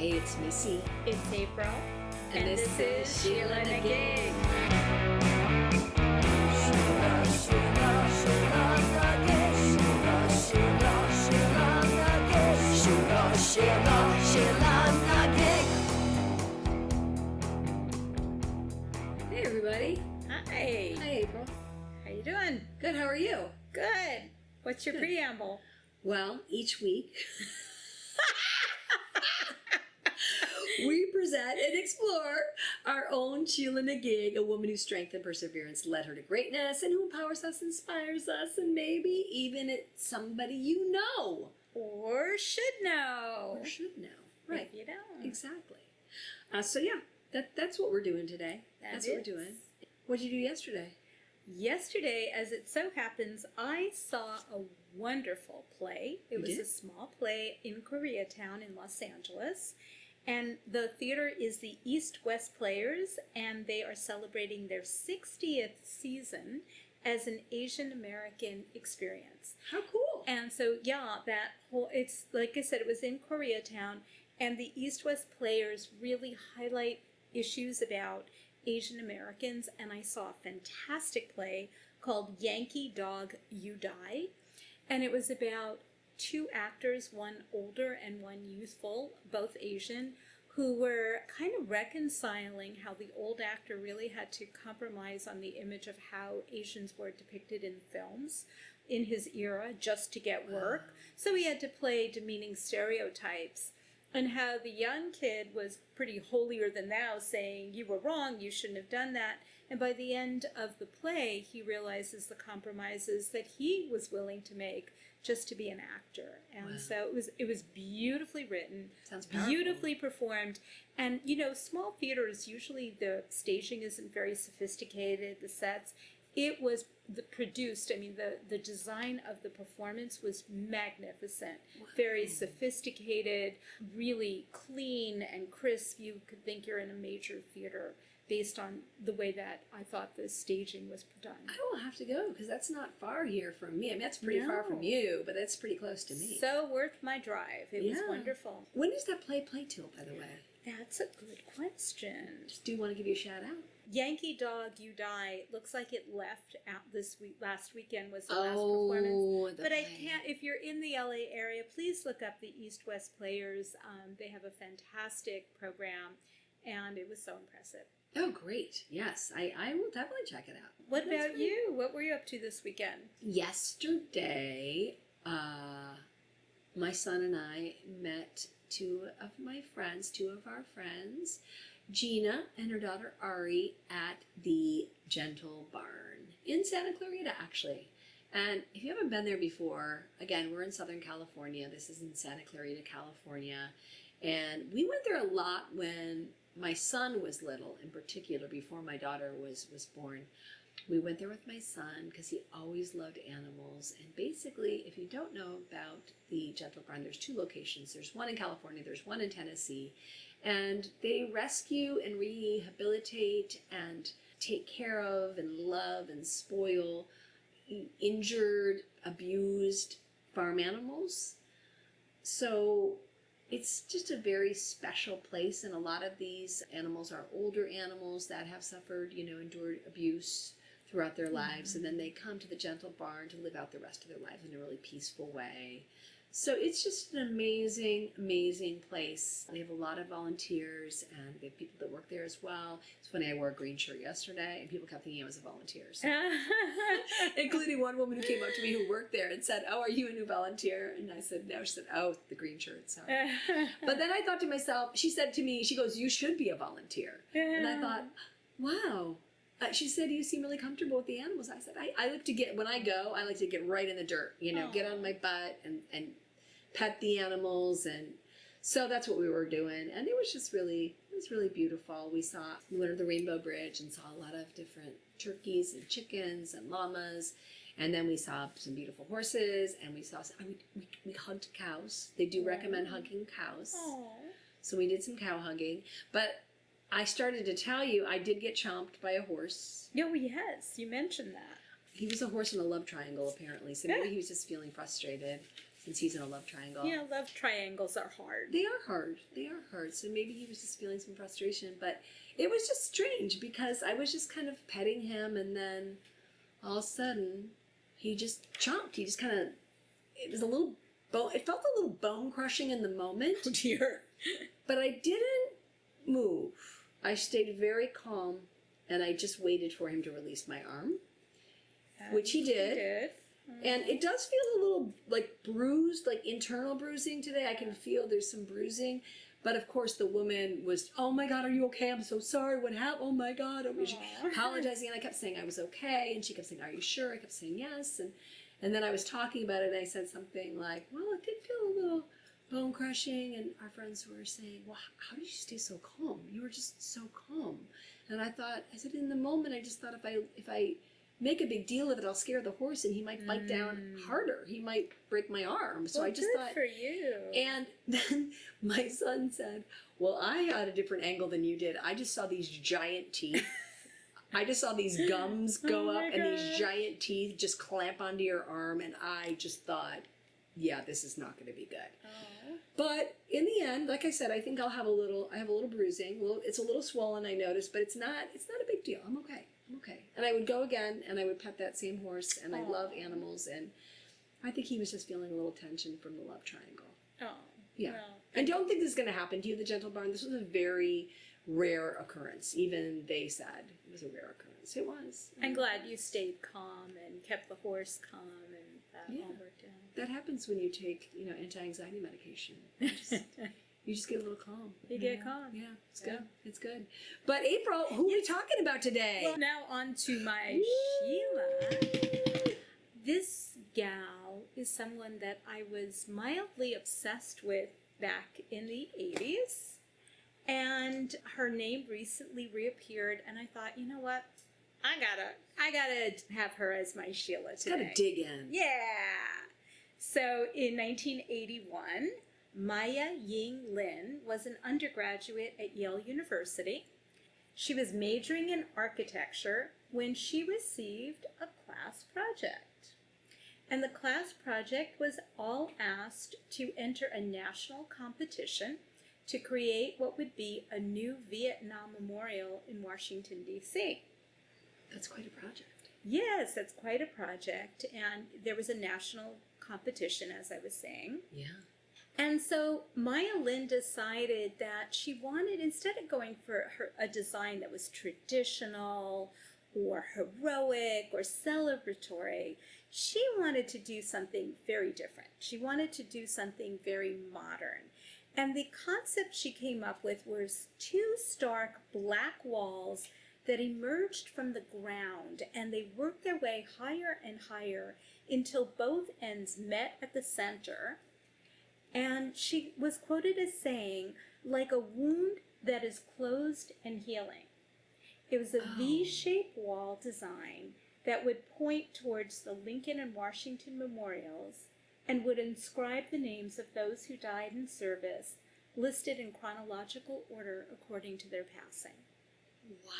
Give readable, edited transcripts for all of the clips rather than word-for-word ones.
Hey, it's Missy. It's April. And this is SheelaNaGig. Sheela, Sheela, SheelaNaGig. Sheela, Sheela, SheelaNaGig. Sheela, Sheela, SheelaNaGig. Hey, everybody. Hi. Hi, April. How you doing? Good, how are you? Good. What's your preamble? Well, each week we present and explore our own SheelaNaGig, a woman whose strength and perseverance led her to greatness and who empowers us, inspires us, and maybe even it's somebody you know. Or should know. Or should know. Right. If you don't. Exactly. That's what we're doing today. That's what we're is. doing. What did you do yesterday? Yesterday, as it so happens, I saw a wonderful play. It was did? a small play in Koreatown in Los Angeles. And the theater is the East West Players, and they are celebrating their 60th season as an Asian American experience. How cool. And so, yeah, it's like I said, it was in Koreatown, and the East West Players really highlight issues about Asian Americans, and I saw a fantastic play called Yankee Dog, You Die, and it was about two actors, one older and one youthful, both Asian, who were kind of reconciling how the old actor really had to compromise on the image of how Asians were depicted in films in his era just to get work. So he had to play demeaning stereotypes. And how the young kid was pretty holier than thou, saying, you were wrong, you shouldn't have done that. And by the end of the play, he realizes the compromises that he was willing to make just to be an actor. And so it was beautifully written, Sounds powerful. beautifully performed. And, you know, small theaters, usually the staging isn't very sophisticated, the sets. It was produced, I mean, the design of the performance was magnificent, very sophisticated, really clean and crisp. You could think you're in a major theater based on the way that I thought the staging was done. I will have to go because that's not far here from me. I mean, that's pretty far from you, but that's pretty close to me. So worth my drive. It was wonderful. When does that play till, by the way? That's a good question. Just do want to give you a shout out. Yankee Dog, You Die looks like it left out this week. Last weekend was the last performance. But I can't, if you're in the LA area, please look up the East West Players. They have a fantastic program, and it was so impressive. Oh, great. Yes, I will definitely check it out. What about you? What were you up to this weekend? Yesterday, my son and I met two of our friends, Gina and her daughter Ari, at the Gentle Barn in Santa Clarita, actually. And if you haven't been there before, again, we're in Southern California. This is in Santa Clarita, California. And we went there a lot when my son was little, in particular, before my daughter was born. We went there with my son because he always loved animals. And basically, if you don't know about the Gentle Barn, there's two locations. There's one in California, there's one in Tennessee. And they rescue and rehabilitate and take care of and love and spoil injured, abused farm animals. So it's just a very special place. And a lot of these animals are older animals that have suffered, endured abuse throughout their lives, and then they come to the Gentle Barn to live out the rest of their lives in a really peaceful way. So it's just an amazing, amazing place. They have a lot of volunteers, and they have people that work there as well. It's funny, I wore a green shirt yesterday, and people kept thinking I was a volunteer. So. Including one woman who came up to me who worked there and said, "Oh, are you a new volunteer?" And I said, "No." She said, "Oh, the green shirt, sorry." But then I thought to myself, she said to me, she goes, "You should be a volunteer." And I thought, wow. She said, "You seem really comfortable with the animals." I said, I like to get, when I go, I like to get right in the dirt, get on my butt and pet the animals. And so that's what we were doing. And it was really beautiful. We learned the Rainbow Bridge and saw a lot of different turkeys and chickens and llamas. And then we saw some beautiful horses, and we hugged cows. They do recommend hugging cows. Aww. So we did some cow hugging. But I started to tell you, I did get chomped by a horse. Oh, yes, you mentioned that. He was a horse in a love triangle, apparently. So maybe he was just feeling frustrated. since he's in a love triangle. Yeah, love triangles are hard. They are hard. They are hard. So maybe he was just feeling some frustration, but it was just strange because I was just kind of petting him, and then all of a sudden he just chomped. He just kind of, it was a little bone, it felt a little bone crushing in the moment. Oh dear. But I didn't move. I stayed very calm, and I just waited for him to release my arm, which he did. And it does feel a little like bruised, like internal bruising today. I can feel there's some bruising. But of course, the woman was, "Oh my God, are you okay? I'm so sorry. What happened? Oh my God." I was apologizing, and I kept saying I was okay. And she kept saying, "Are you sure?" I kept saying yes. And then I was talking about it, and I said something like, "Well, it did feel a little bone crushing." And our friends were saying, "Well, how did you stay so calm? You were just so calm." And I said, in the moment, I just thought if I make a big deal of it, I'll scare the horse, and he might bite down harder. He might break my arm. So I just good thought, for you. and then my son said, "Well, I had a different angle than you did. I just saw these giant teeth. I just saw these gums go up and these giant teeth just clamp onto your arm, and I just thought, yeah, this is not going to be good." Oh. But in the end, like I said, I think I have a little bruising. Well, it's a little swollen, I noticed, but it's not a big deal. I'm okay. And I would go again, and I would pet that same horse, and I love animals, and I think he was just feeling a little tension from the love triangle. Oh. Yeah. Well, I don't think this is going to happen to you, the gentle barn. This was a very rare occurrence. Even they said it was a rare occurrence. It was. I'm glad you stayed calm and kept the horse calm, and that all worked out. That happens when you take, anti-anxiety medication. You just get a little calm. You get calm. Yeah, it's good. It's good. But April, who are we talking about today? Well, now on to my Sheela. This gal is someone that I was mildly obsessed with back in the 80s. And her name recently reappeared, and I thought, you know what? I gotta have her as my Sheela today. Gotta dig in. Yeah. So in 1981, Maya Ying Lin was an undergraduate at Yale University. She was majoring in architecture when she received a class project. And the class project was all asked to enter a national competition to create what would be a new Vietnam memorial in Washington, D.C. That's quite a project. Yes, that's quite a project. And there was a national competition, as I was saying. Yeah. And so Maya Lin decided that she wanted, instead of going for a design that was traditional or heroic or celebratory, she wanted to do something very different. She wanted to do something very modern. And the concept she came up with was two stark black walls that emerged from the ground, and they worked their way higher and higher until both ends met at the center. And she was quoted as saying, "Like a wound that is closed and healing." It was a V-shaped wall design that would point towards the Lincoln and Washington memorials and would inscribe the names of those who died in service, listed in chronological order according to their passing. Wow.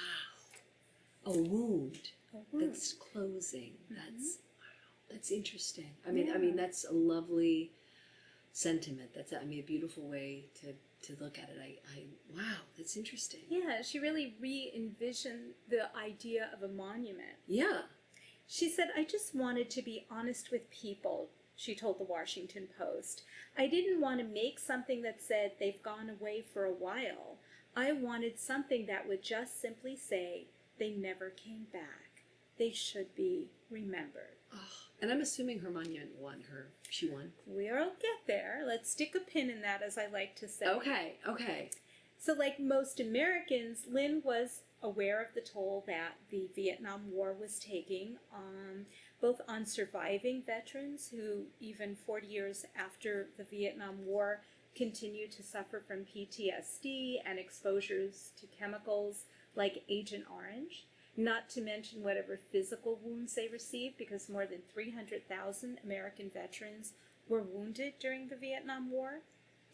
A wound. That's closing. Mm-hmm. That's interesting. I mean, that's a lovely sentiment. That's a beautiful way to look at it. Wow, that's interesting. Yeah, she really re-envisioned the idea of a monument. Yeah. She said, "I just wanted to be honest with people," she told the Washington Post. "I didn't want to make something that said they've gone away for a while. I wanted something that would just simply say they never came back. They should be remembered." Oh, and I'm assuming her monument won. She won. We'll get there. Let's stick a pin in that, as I like to say. Okay. So like most Americans, Lynn was aware of the toll that the Vietnam War was taking both on surviving veterans who, even 40 years after the Vietnam War, continued to suffer from PTSD and exposures to chemicals like Agent Orange, not to mention whatever physical wounds they received, because more than 300,000 American veterans were wounded during the Vietnam War.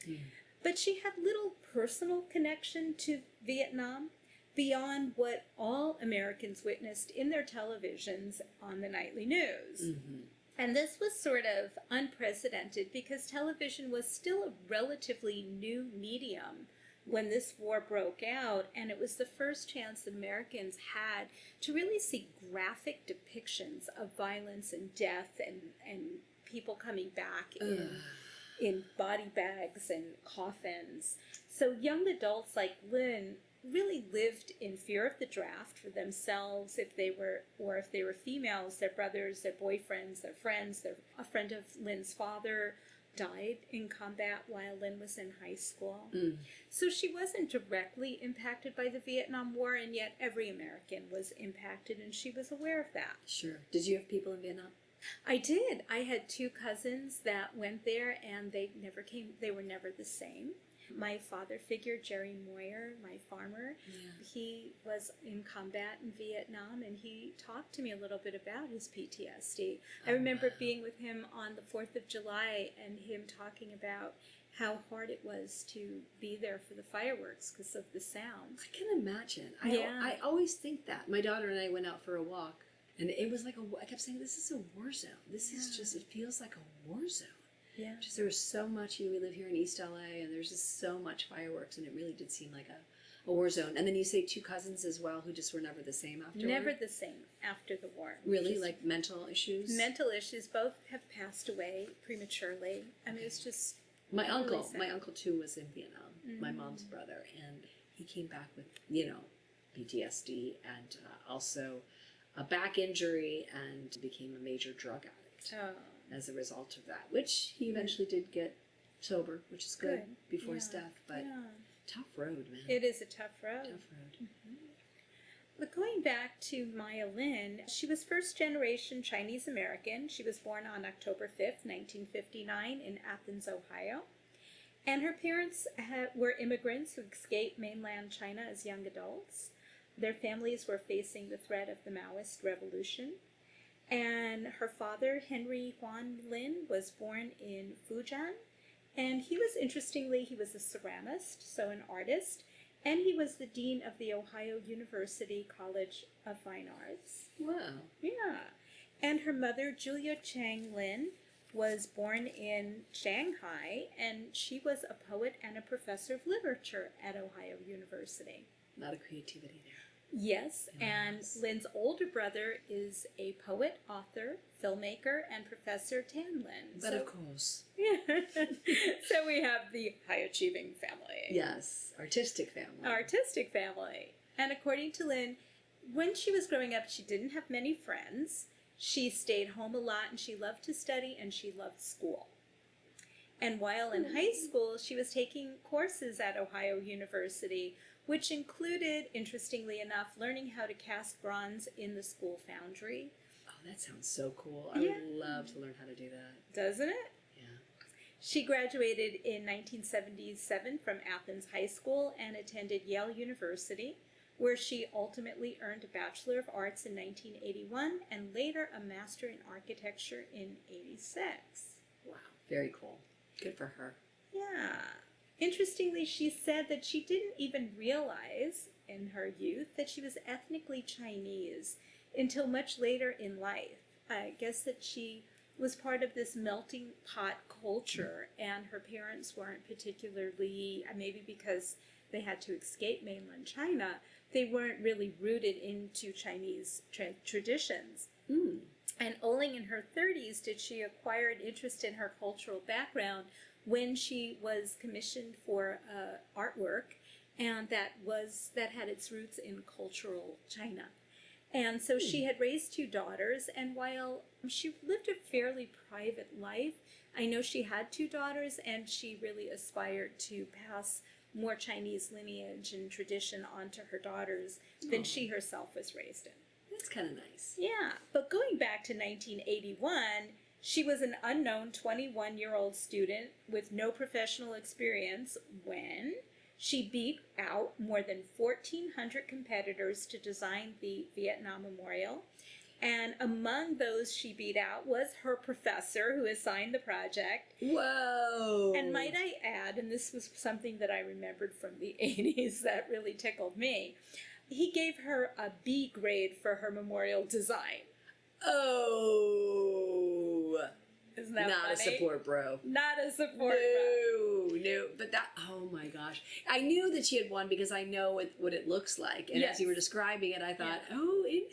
Mm. But she had little personal connection to Vietnam beyond what all Americans witnessed in their televisions on the nightly news. Mm-hmm. And this was sort of unprecedented because television was still a relatively new medium when this war broke out, and it was the first chance that Americans had to really see graphic depictions of violence and death and people coming back in body bags and coffins. So young adults like Lynn really lived in fear of the draft for themselves if they were females, their brothers, their boyfriends, their friends. A friend of Lynn's father died in combat while Lynn was in high school. So she wasn't directly impacted by the Vietnam War, and yet every American was impacted, and she was aware of that. Sure. Did you have people in Vietnam? I did. I had 2 cousins that went there, and they were never the same. My father figure, Jerry Moyer, my farmer, he was in combat in Vietnam, and he talked to me a little bit about his PTSD. I remember being with him on the 4th of July and him talking about how hard it was to be there for the fireworks because of the sound. I can imagine. I always think that. My daughter and I went out for a walk, and it was like I kept saying, this is a war zone. This is just, it feels like a war zone. Yeah. Just there was so much, we live here in East LA, and there's just so much fireworks, and it really did seem like a war zone. And then you say 2 cousins as well who just were never the same afterward? Never the same after the war. Really? Just like mental issues? mental issues. Both have passed away prematurely. I mean, it's just My uncle sad. too was in Vietnam, my mom's brother, and he came back with, PTSD and also a back injury and became a major drug addict. As a result of that, which he eventually did get sober, which is good before his death, but tough road, man. It is a tough road. Tough road. But going back to Maya Lin, she was first generation Chinese American. She was born on October 5th, 1959 in Athens, Ohio. And her parents were immigrants who escaped mainland China as young adults. Their families were facing the threat of the Maoist revolution. And her father, Henry Huan Lin, was born in Fujian. And he was a ceramist, so an artist. And he was the dean of the Ohio University College of Fine Arts. Wow. Yeah. And her mother, Julia Chang Lin, was born in Shanghai, and she was a poet and a professor of literature at Ohio University. A lot of creativity there. Yes, and Lynn's older brother is a poet, author, filmmaker, and Professor Tan Lin. But of course. Yeah. So we have the high-achieving family. Yes, artistic family. Artistic family. And according to Lynn, when she was growing up, she didn't have many friends. She stayed home a lot, and she loved to study, and she loved school. And while in high school, she was taking courses at Ohio University, which included, interestingly enough, learning how to cast bronze in the school foundry. Oh, that sounds so cool. I would love to learn how to do that. Doesn't it? Yeah. She graduated in 1977 from Athens High School and attended Yale University, where she ultimately earned a Bachelor of Arts in 1981 and later a Master in Architecture in 86. Wow. Very cool. Good for her. Yeah. Interestingly, she said that she didn't even realize in her youth that she was ethnically Chinese until much later in life. I guess that she was part of this melting pot culture, and her parents weren't particularly, maybe because they had to escape mainland China, they weren't really rooted into Chinese traditions. And only in her 30s did she acquire an interest in her cultural background when she was commissioned for artwork, and that had its roots in cultural China. And so she had raised 2 daughters, and while she lived a fairly private life, I know she had 2 daughters, and she really aspired to pass more Chinese lineage and tradition onto her daughters than she herself was raised in. That's kind of nice. Yeah, but going back to 1981, she was an unknown 21-year-old student with no professional experience when she beat out more than 1,400 competitors to design the Vietnam Memorial. And among those she beat out was her professor who assigned the project. Whoa! And might I add, and this was something that I remembered from the 80s that really tickled me, he gave her a B grade for her memorial design. Oh, Isn't that Not a funny? support bro. Not a support bro. No, but that, oh my gosh. I knew that she had won because I know what it looks like. And as you were describing it, I thought,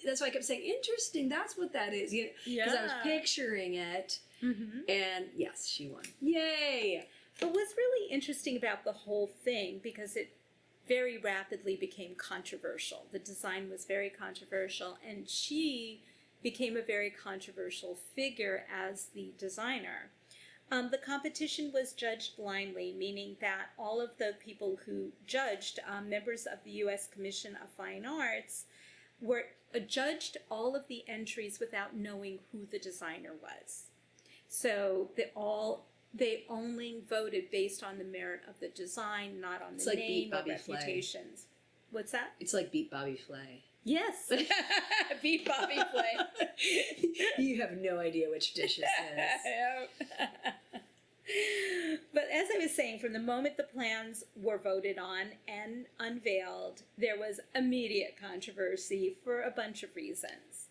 that's why I kept saying, interesting, that's what that is. Because I was picturing it. Mm-hmm. And yes, she won. Yay! But what's really interesting about the whole thing, because it very rapidly became controversial. The design was very controversial, and she became a very controversial figure as the designer. The competition was judged blindly, meaning that all of the people who judged, members of the U.S. Commission of Fine Arts, were judged all of the entries without knowing who the designer was. So they only voted based on the merit of the design, not on the name or reputations. What's that? It's like Beat Bobby Flay. Yes. Beat Bobby Flay. You have no idea which dish this is. But as I was saying, from the moment the plans were voted on and unveiled, there was immediate controversy for a bunch of reasons.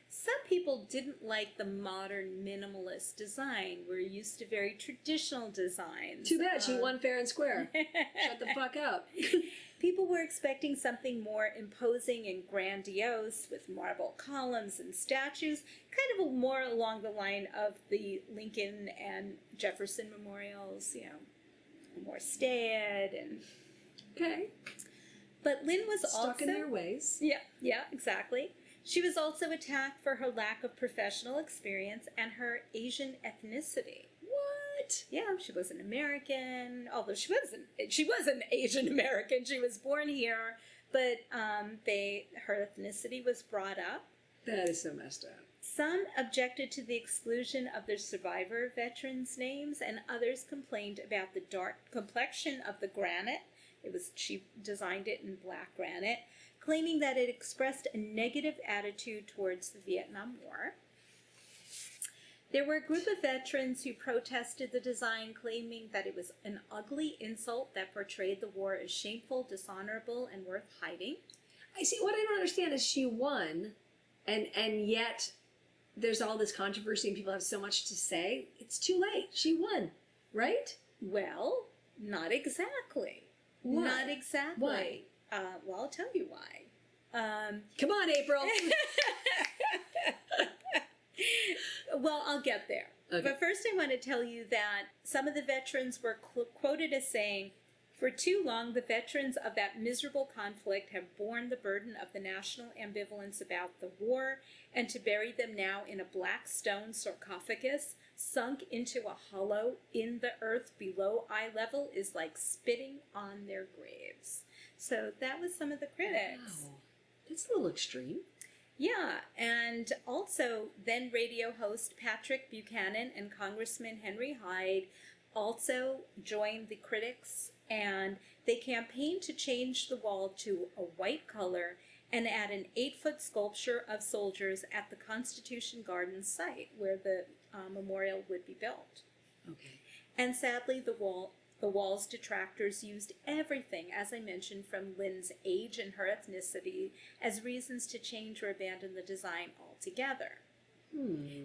Some people didn't like the modern minimalist design. We're used to very traditional designs. Too bad, she won fair and square. Shut the fuck up. People were expecting something more imposing and grandiose with marble columns and statues, kind of more along the line of the Lincoln and Jefferson memorials, more staid and... Okay. But Lynn was Stuck in their ways. Yeah, exactly. She was also attacked for her lack of professional experience and her Asian ethnicity. What? Yeah, she was an American, although she was an Asian American. She was born here, but her ethnicity was brought up. That is so messed up. Some objected to the exclusion of the survivor veterans' names, and others complained about the dark complexion of the granite. She designed it in black granite, claiming that it expressed a negative attitude towards the Vietnam War. There were a group of veterans who protested the design, claiming that it was an ugly insult that portrayed the war as shameful, dishonorable, and worth hiding. I see. What I don't understand is she won, and yet there's all this controversy and people have so much to say. It's too late. She won, right? Well, not exactly. Why? Not exactly. Why? Well, I'll tell you why. Come on, April. Well, I'll get there. Okay. But first I want to tell you that some of the veterans were quoted as saying, "For too long, the veterans of that miserable conflict have borne the burden of the national ambivalence about the war, and to bury them now in a black stone sarcophagus, sunk into a hollow in the earth below eye level, is like spitting on their graves." So that was some of the critics. Wow. That's a little extreme. Yeah, and also then radio host Patrick Buchanan and Congressman Henry Hyde also joined the critics, and they campaigned to change the wall to a white color and add an 8-foot sculpture of soldiers at the Constitution Gardens site where the memorial would be built. Okay. And sadly, the wall's detractors used everything, as I mentioned, from Lynn's age and her ethnicity as reasons to change or abandon the design altogether.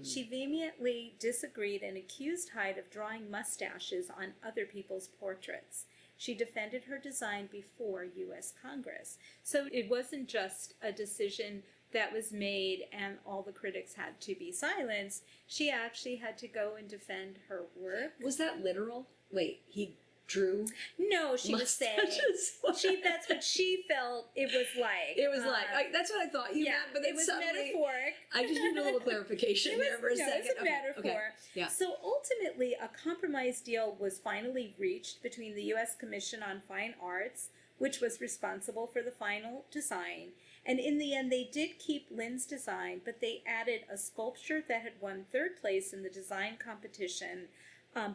She vehemently disagreed and accused Hyde of drawing mustaches on other people's portraits. She defended her design before U.S. Congress. So it wasn't just a decision that was made and all the critics had to be silenced. She actually had to go and defend her work. Was that literal? Wait, he drew? No, she was saying that's what she felt it was like. It was that's what I thought you meant, but it was metaphoric. I just need a little clarification there for a second. It was a metaphor. Okay. Yeah. So ultimately, a compromise deal was finally reached between the U.S. Commission on Fine Arts, which was responsible for the final design, and in the end, they did keep Lynn's design, but they added a sculpture that had won 3rd place in the design competition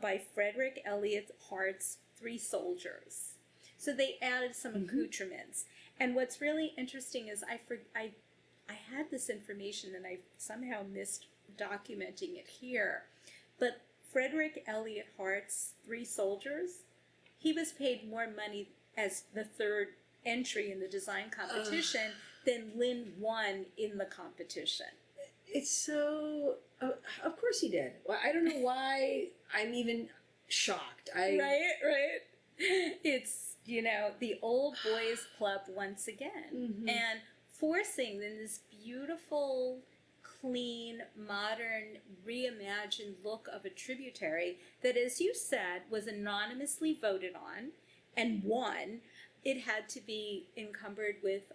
by Frederick Elliott Hart's 3 Soldiers. So they added some accoutrements. And what's really interesting is I had this information and I somehow missed documenting it here. But Frederick Elliott Hart's 3 Soldiers, he was paid more money as the 3rd entry in the design competition than Lynn won in the competition. It's so Oh, of course he did. Well, I don't know why I'm even shocked. Right. It's, the old boys club once again. Mhm. And forcing in this beautiful, clean, modern, reimagined look of a tributary that, as you said, was anonymously voted on and won. It had to be encumbered with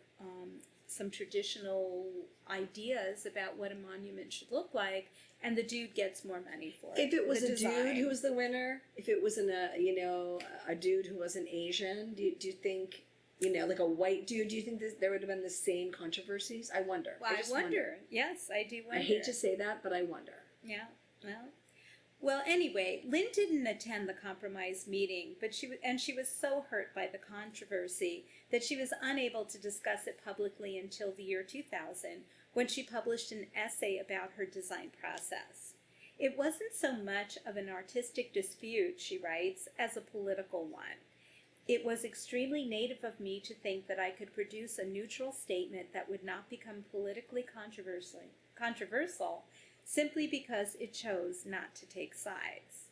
some traditional ideas about what a monument should look like, and the dude gets more money for it. If it was The a design. dude who was the winner, if it wasn't a dude who wasn't Asian, do you think, like a white dude, do you think there would have been the same controversies? I wonder. Well, I just wonder. Yes, I do wonder. I hate to say that, but I wonder. Yeah. Well, anyway, Lynn didn't attend the compromise meeting, but she was so hurt by the controversy that she was unable to discuss it publicly until the year 2000, when she published an essay about her design process. It wasn't so much of an artistic dispute, she writes, as a political one. It was extremely native of me to think that I could produce a neutral statement that would not become politically controversial simply because it chose not to take sides.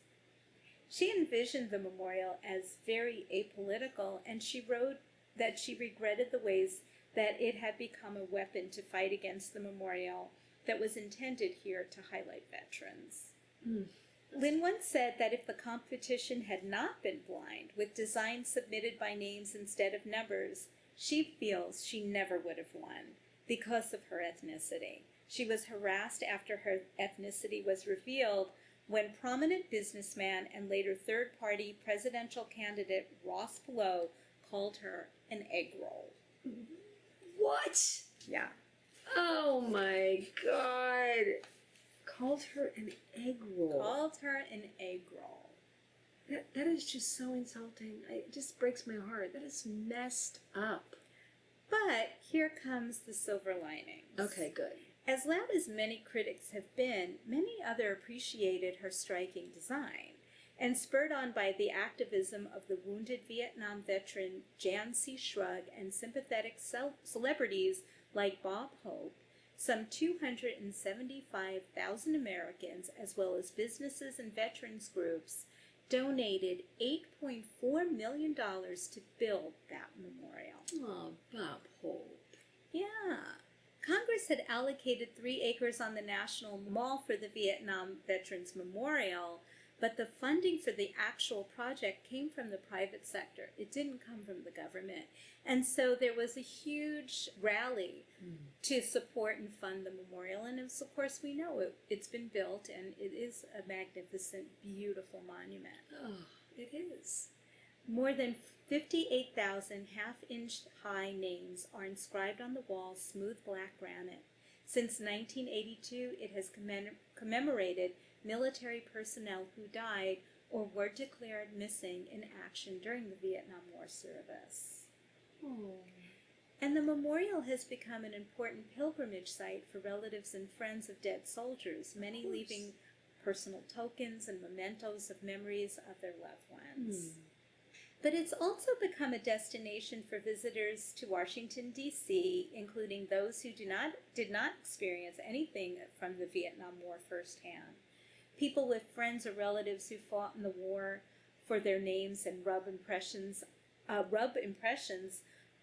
She envisioned the memorial as very apolitical, and she wrote that she regretted the ways that it had become a weapon to fight against the memorial that was intended here to highlight veterans. Mm. Lynn once said that if the competition had not been blind, with designs submitted by names instead of numbers, she feels she never would have won because of her ethnicity. She was harassed after her ethnicity was revealed when prominent businessman and later third-party presidential candidate Ross Perot called her an egg roll. What? Yeah. Oh my God. Called her an egg roll. Called her an egg roll. That is just so insulting. It just breaks my heart. That is messed up. But here comes the silver linings. Okay, good. As loud as many critics have been, many others appreciated her striking design, and spurred on by the activism of the wounded Vietnam veteran Jan C. Shrug and sympathetic celebrities like Bob Hope, some 275,000 Americans, as well as businesses and veterans groups, donated $8.4 million to build that memorial. Oh, Bob Hope. Yeah. Congress had allocated 3 acres on the National Mall for the Vietnam Veterans Memorial, but the funding for the actual project came from the private sector. It didn't come from the government. And so there was a huge rally to support and fund the memorial. And as of course we know, it's been built, and it is a magnificent, beautiful monument. Oh, it is. More than 58,000 half-inch high names are inscribed on the wall's smooth black granite. Since 1982, it has commemorated military personnel who died or were declared missing in action during the Vietnam War service. Oh. And the memorial has become an important pilgrimage site for relatives and friends of dead soldiers, many leaving personal tokens and mementos of memories of their loved ones. But it's also become a destination for visitors to Washington, D.C., including those who did not experience anything from the Vietnam War firsthand. People with friends or relatives who fought in the war for their names and rub impressions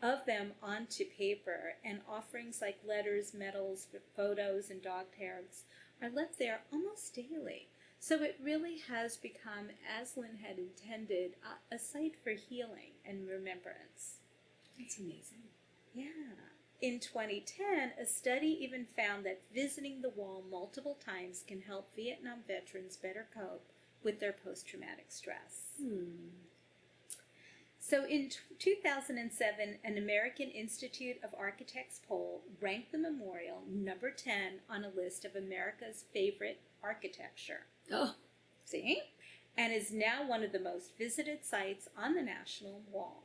of them onto paper, and offerings like letters, medals, photos, and dog tags are left there almost daily. So it really has become, as Lynn had intended, a site for healing and remembrance. That's amazing. Yeah. In 2010, a study even found that visiting the wall multiple times can help Vietnam veterans better cope with their post-traumatic stress. So in 2007, an American Institute of Architects poll ranked the memorial number 10 on a list of America's favorite architecture. Oh. See? And is now one of the most visited sites on the National Wall.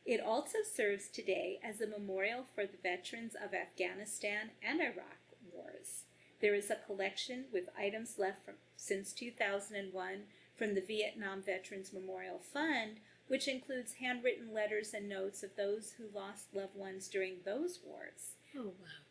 It also serves today as a memorial for the veterans of Afghanistan and Iraq wars. There is a collection with items left since 2001 from the Vietnam Veterans Memorial Fund, which includes handwritten letters and notes of those who lost loved ones during those wars. Oh, wow.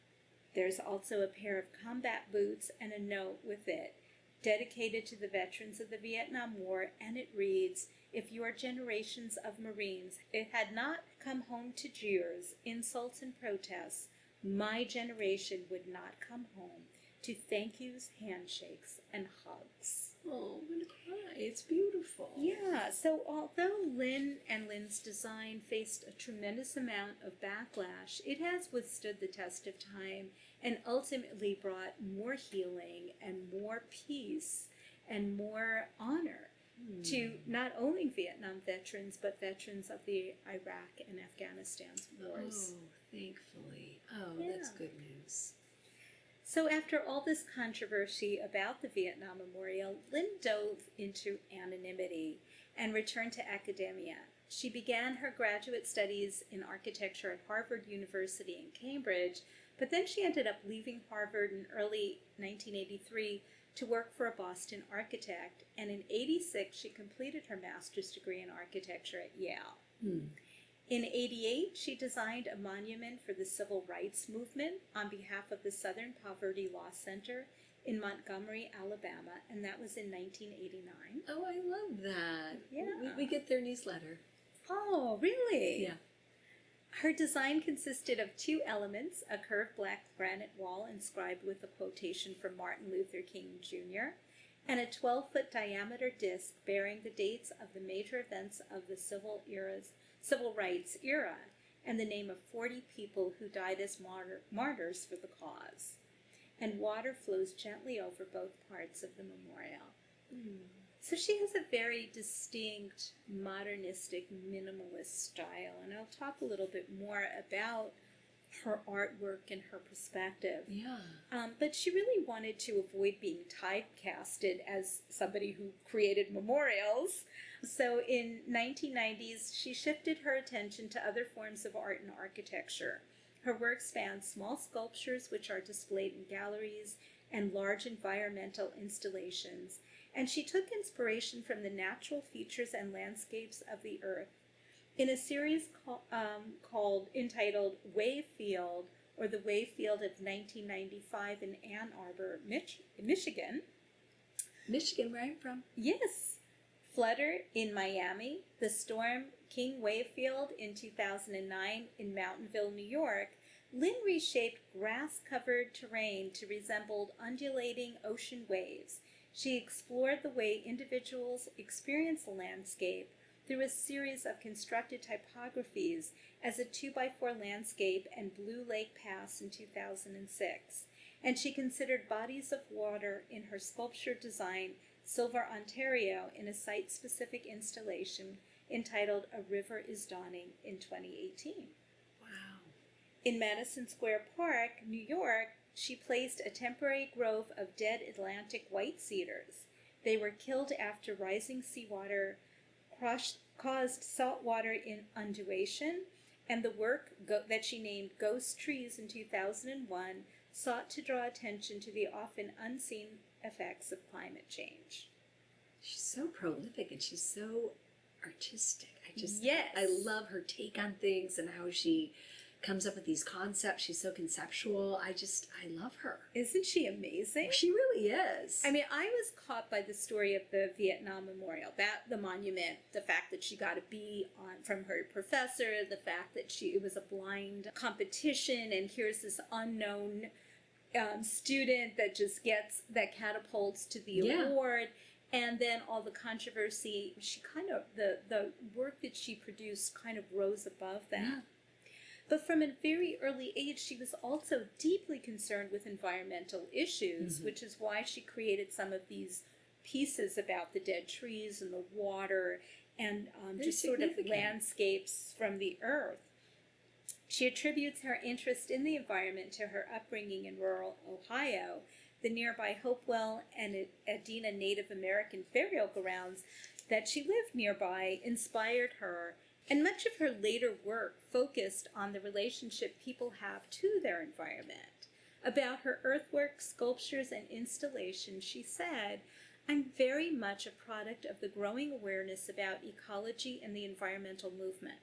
There's also a pair of combat boots and a note with it, dedicated to the veterans of the Vietnam War, and it reads, "If your generations of Marines it had not come home to jeers, insults, and protests, my generation would not come home to thank yous, handshakes, and hugs." Oh, I'm gonna cry. It's beautiful. Yeah, so although Lynn and Lynn's design faced a tremendous amount of backlash, it has withstood the test of time and ultimately brought more healing and more peace and more honor to not only Vietnam veterans, but veterans of the Iraq and Afghanistan wars. Oh, thankfully. Oh, Yeah. that's good news. So after all this controversy about the Vietnam Memorial, Lynn dove into anonymity and returned to academia. She began her graduate studies in architecture at Harvard University in Cambridge, but then she ended up leaving Harvard in early 1983 to work for a Boston architect, and in '86 she completed her master's degree in architecture at Yale. In '88, she designed a monument for the civil rights movement on behalf of the Southern Poverty Law Center in Montgomery, Alabama, and that was in 1989. Oh, I love that. Yeah. We get their newsletter. Oh, really? Yeah. Her design consisted of two elements, a curved black granite wall inscribed with a quotation from Martin Luther King Jr., and a 12-foot diameter disc bearing the dates of the major events of the civil rights era and the name of 40 people who died as martyrs for the cause. And water flows gently over both parts of the memorial. So she has a very distinct modernistic minimalist style, and I'll talk a little bit more about her artwork and her perspective. Yeah. But she really wanted to avoid being typecasted as somebody who created memorials. So in 1990s, she shifted her attention to other forms of art and architecture. Her work spans small sculptures, which are displayed in galleries, and large environmental installations. And she took inspiration from the natural features and landscapes of the earth. In a series entitled Wayfield, or the Wayfield of 1995 in Ann Arbor, Michigan. Michigan, where I'm from. Yes. Flutter in Miami, the storm King Wayfield in 2009 in Mountainville, New York, Lynn reshaped grass-covered terrain to resemble undulating ocean waves. She explored the way individuals experience the landscape through a series of constructed typographies as a 2x4 landscape and Blue Lake Pass in 2006. And she considered bodies of water in her sculpture design, Silver, Ontario, in a site-specific installation entitled A River is Dawning in 2018. Wow. In Madison Square Park, New York, she placed a temporary grove of dead Atlantic white cedars. They were killed after rising seawater caused saltwater inundation, and the work that she named Ghost Trees in 2001 sought to draw attention to the often unseen effects of climate change. She's so prolific and she's so artistic. Yes. I love her take on things and how she comes up with these concepts. She's so conceptual. I love her. Isn't she amazing? She really is. I mean, I was caught by the story of the Vietnam Memorial, the monument, the fact that she got a B from her professor, the fact that it was a blind competition, and here's this unknown student that catapults to the award, and then all the controversy. She the work that she produced kind of rose above that. Yeah. But from a very early age, she was also deeply concerned with environmental issues, which is why she created some of these pieces about the dead trees and the water and just sort of landscapes from the earth. She attributes her interest in the environment to her upbringing in rural Ohio. The nearby Hopewell and Adena Native American burial grounds that she lived nearby inspired her, and much of her later work focused on the relationship people have to their environment. About her earthwork, sculptures, and installations, she said, "I'm very much a product of the growing awareness about ecology and the environmental movement.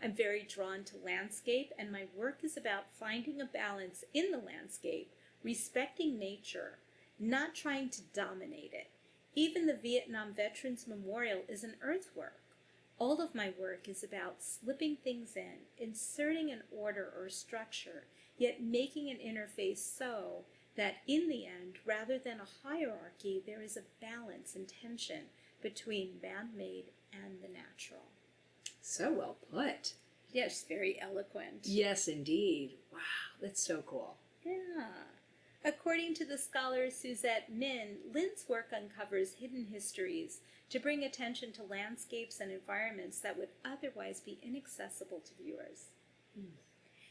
I'm very drawn to landscape, and my work is about finding a balance in the landscape, respecting nature, not trying to dominate it. Even the Vietnam Veterans Memorial is an earthwork. All of my work is about slipping things in, inserting an order or structure, yet making an interface so that in the end, rather than a hierarchy, there is a balance and tension between man-made and the natural. So well put. Yes, very eloquent. Yes, indeed. Wow, that's so cool. Yeah. According to the scholar Suzette Min, Lynn's work uncovers hidden histories to bring attention to landscapes and environments that would otherwise be inaccessible to viewers.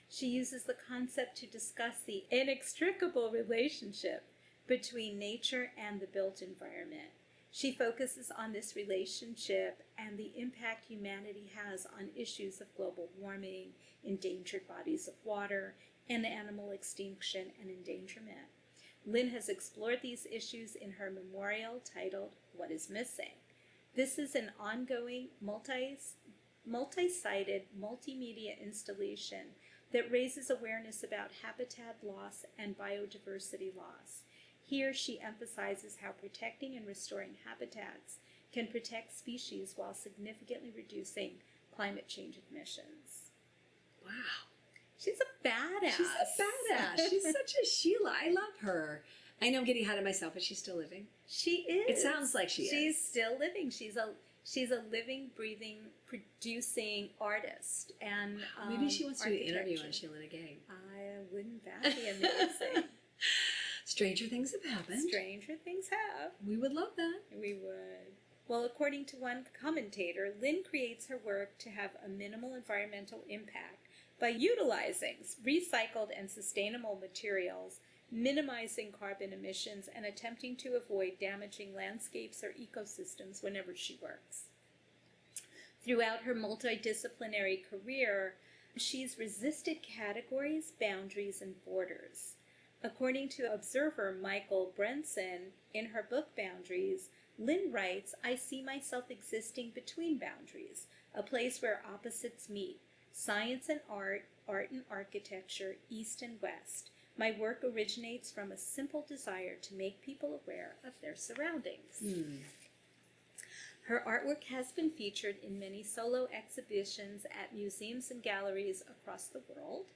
She uses the concept to discuss the inextricable relationship between nature and the built environment. She focuses on this relationship and the impact humanity has on issues of global warming, endangered bodies of water, and animal extinction and endangerment. Lynn has explored these issues in her memorial titled What is Missing? This is an ongoing multi-sided multimedia installation that raises awareness about habitat loss and biodiversity loss. Here she emphasizes how protecting and restoring habitats can protect species while significantly reducing climate change emissions. Wow. She's a badass. She's a badass. She's such a Sheela. I love her. I know I'm getting ahead of myself, but she's still living. She is. It sounds like she's still living. She's a living, breathing, producing artist. And maybe she wants to do an interview on architecture. SheelaNaGig. Wouldn't that be amazing? Stranger things have happened. Stranger things have. We would love that. We would. Well, according to one commentator, Lynn creates her work to have a minimal environmental impact by utilizing recycled and sustainable materials, minimizing carbon emissions, and attempting to avoid damaging landscapes or ecosystems whenever she works. Throughout her multidisciplinary career, she's resisted categories, boundaries, and borders. According to observer Michael Brenson, in her book Boundaries, Lynn writes, "I see myself existing between boundaries, a place where opposites meet, science and art, art and architecture, east and west. My work originates from a simple desire to make people aware of their surroundings." Her artwork has been featured in many solo exhibitions at museums and galleries across the world,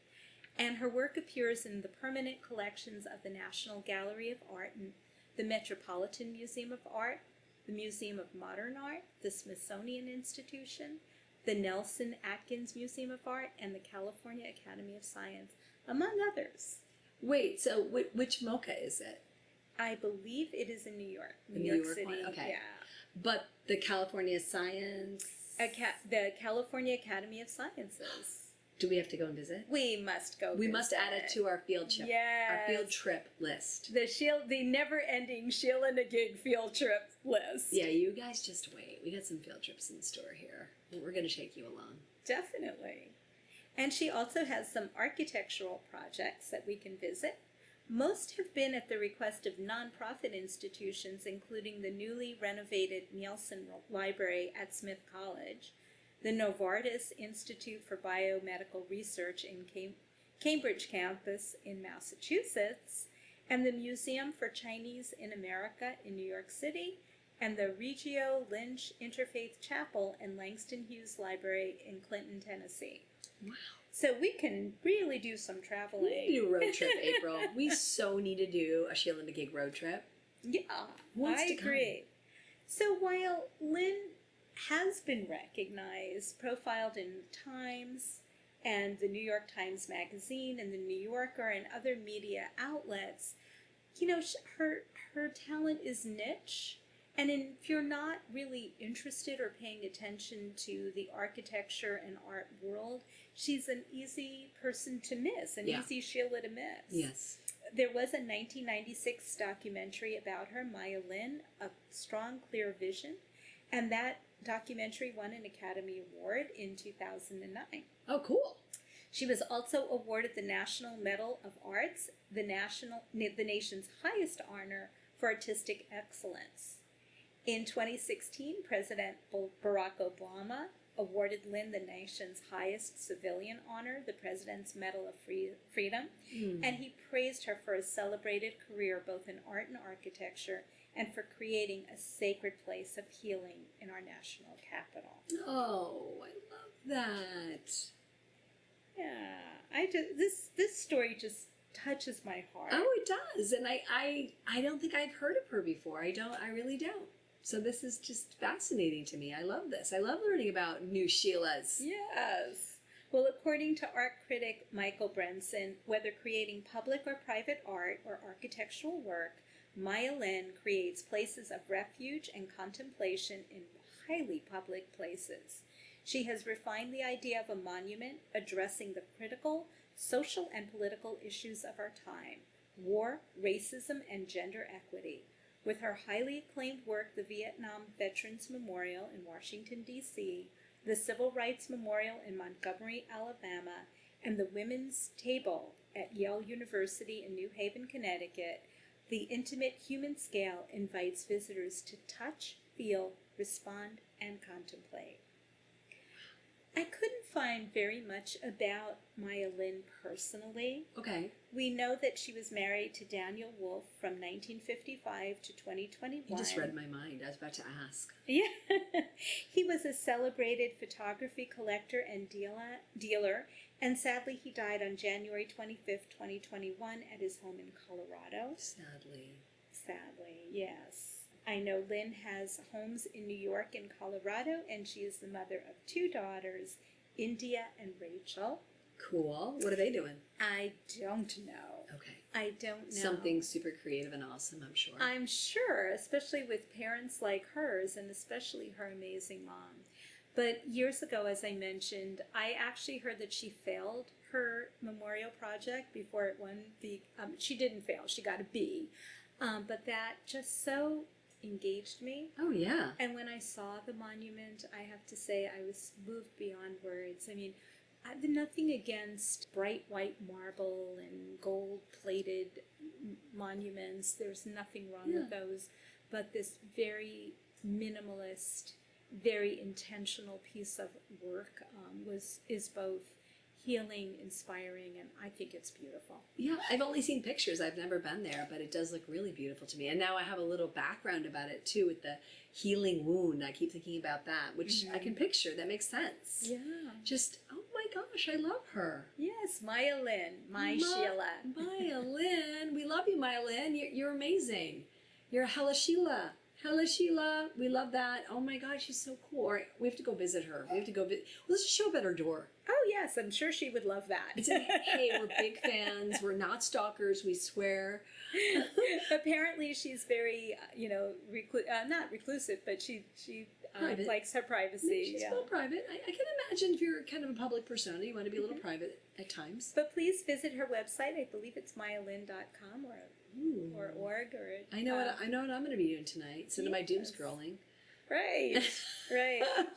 and her work appears in the permanent collections of the National Gallery of Art and the Metropolitan Museum of Art, the Museum of Modern Art, the Smithsonian Institution, the Nelson Atkins Museum of Art, and the California Academy of Science, among others. Wait, so which MoCA is it? I believe it is in New York. The New York City. one? Okay. Yeah. But the California Science... The California Academy of Sciences. Do we have to go and visit? We must go. We must add it to our field trip. Yes. Our field trip list. The never-ending SheelaNaGig field trip list. Yeah, you guys just wait. We got some field trips in store here. We're going to take you along. Definitely. And she also has some architectural projects that we can visit. Most have been at the request of nonprofit institutions, including the newly renovated Nielsen Library at Smith College, the Novartis Institute for Biomedical Research in Cambridge campus in Massachusetts, and the Museum for Chinese in America in New York City, and the Reggio Lynch Interfaith Chapel and Langston Hughes Library in Clinton, Tennessee. Wow. So we can really do some traveling. We need to do a road trip, April. We so need to do a SheelaNaGig road trip. Yeah, Wants I to come. agree. So while Lynn has been recognized, profiled in Times and the New York Times Magazine and the New Yorker and other media outlets, you know, her talent is niche. And if you're not really interested or paying attention to the architecture and art world, she's an easy person to miss, an easy Sheela to miss. Yes. There was a 1996 documentary about her, Maya Lin, A Strong, Clear Vision, and that documentary won an Academy Award in 2009. Oh, cool. She was also awarded the National Medal of Arts, the nation's highest honor for artistic excellence. In 2016, President Barack Obama awarded Lynn the nation's highest civilian honor, the President's Medal of Freedom, and he praised her for a celebrated career both in art and architecture and for creating a sacred place of healing in our national capital. Oh, I love that. Yeah, this story just touches my heart. Oh, it does. And I don't think I've heard of her before. I really don't. So this is just fascinating to me. I love this. I love learning about new Sheelas. Yes. Well, according to art critic Michael Brenson, whether creating public or private art or architectural work, Maya Lin creates places of refuge and contemplation in highly public places. She has refined the idea of a monument addressing the critical social and political issues of our time: war, racism, and gender equity. With her highly acclaimed work, the Vietnam Veterans Memorial in Washington, D.C., the Civil Rights Memorial in Montgomery, Alabama, and the Women's Table at Yale University in New Haven, Connecticut, the intimate human scale invites visitors to touch, feel, respond, and contemplate. I couldn't find very much about Maya Lin personally. Okay. We know that she was married to Daniel Wolfe from 1955 to 2021. You just read my mind. I was about to ask. Yeah. He was a celebrated photography collector and dealer, and sadly he died on January 25th, 2021 at his home in Colorado. Sadly, yes. I know Lynn has homes in New York and Colorado, and she is the mother of 2 daughters, India and Rachel. Cool. What are they doing? I don't know. Okay. I don't know. Something super creative and awesome, I'm sure. I'm sure, especially with parents like hers, and especially her amazing mom. But years ago, as I mentioned, I actually heard that she failed her memorial project before it won the... she didn't fail. She got a B. But that just so engaged me. Oh, yeah. And when I saw the monument, I have to say I was moved beyond words. I mean, I've been nothing against bright white marble and gold-plated monuments. There's nothing wrong with those. But this very minimalist, very intentional piece of work is both healing, inspiring, and I think it's beautiful. Yeah, I've only seen pictures. I've never been there, but it does look really beautiful to me. And now I have a little background about it, too, with the healing wound. I keep thinking about that, which I can picture. That makes sense. Yeah. Just, oh my gosh, I love her. Yes, Maya Lin, Sheela. Maya Lin. We love you, Maya Lin. You're amazing. You're a hella Sheela. Hella Sheela. We love that. Oh my gosh, she's so cool. All right, we have to go visit her. We have to go visit. Let's just show up at her door. Oh, yes, I'm sure she would love that. Hey, we're big fans. We're not stalkers, we swear. Apparently, she's very, not reclusive, but she likes her privacy. She's a little private. I can imagine if you're kind of a public persona, you want to be a little private at times. But please visit her website. I believe it's mayalin.com or org. Or I know what I'm going to be doing tonight. So to my doom scrolling. Right.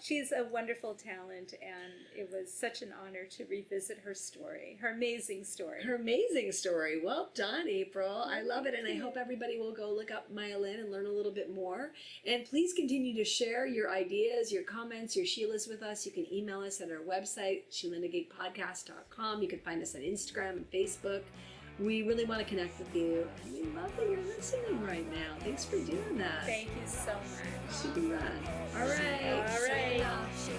She's a wonderful talent, and it was such an honor to revisit her story, her amazing story. Well done, April. I love it, and I hope everybody will go look up Maya Lin and learn a little bit more. And please continue to share your ideas, your comments, your Sheilas with us. You can email us at our website, SheelaNaGigPodcast.com. You can find us on Instagram and Facebook. We really want to connect with you, and we love that you're listening right now. Thanks for doing that. Thank you so much. Super rad. All right.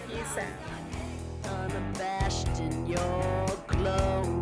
Peace out. Unabashed in your glow.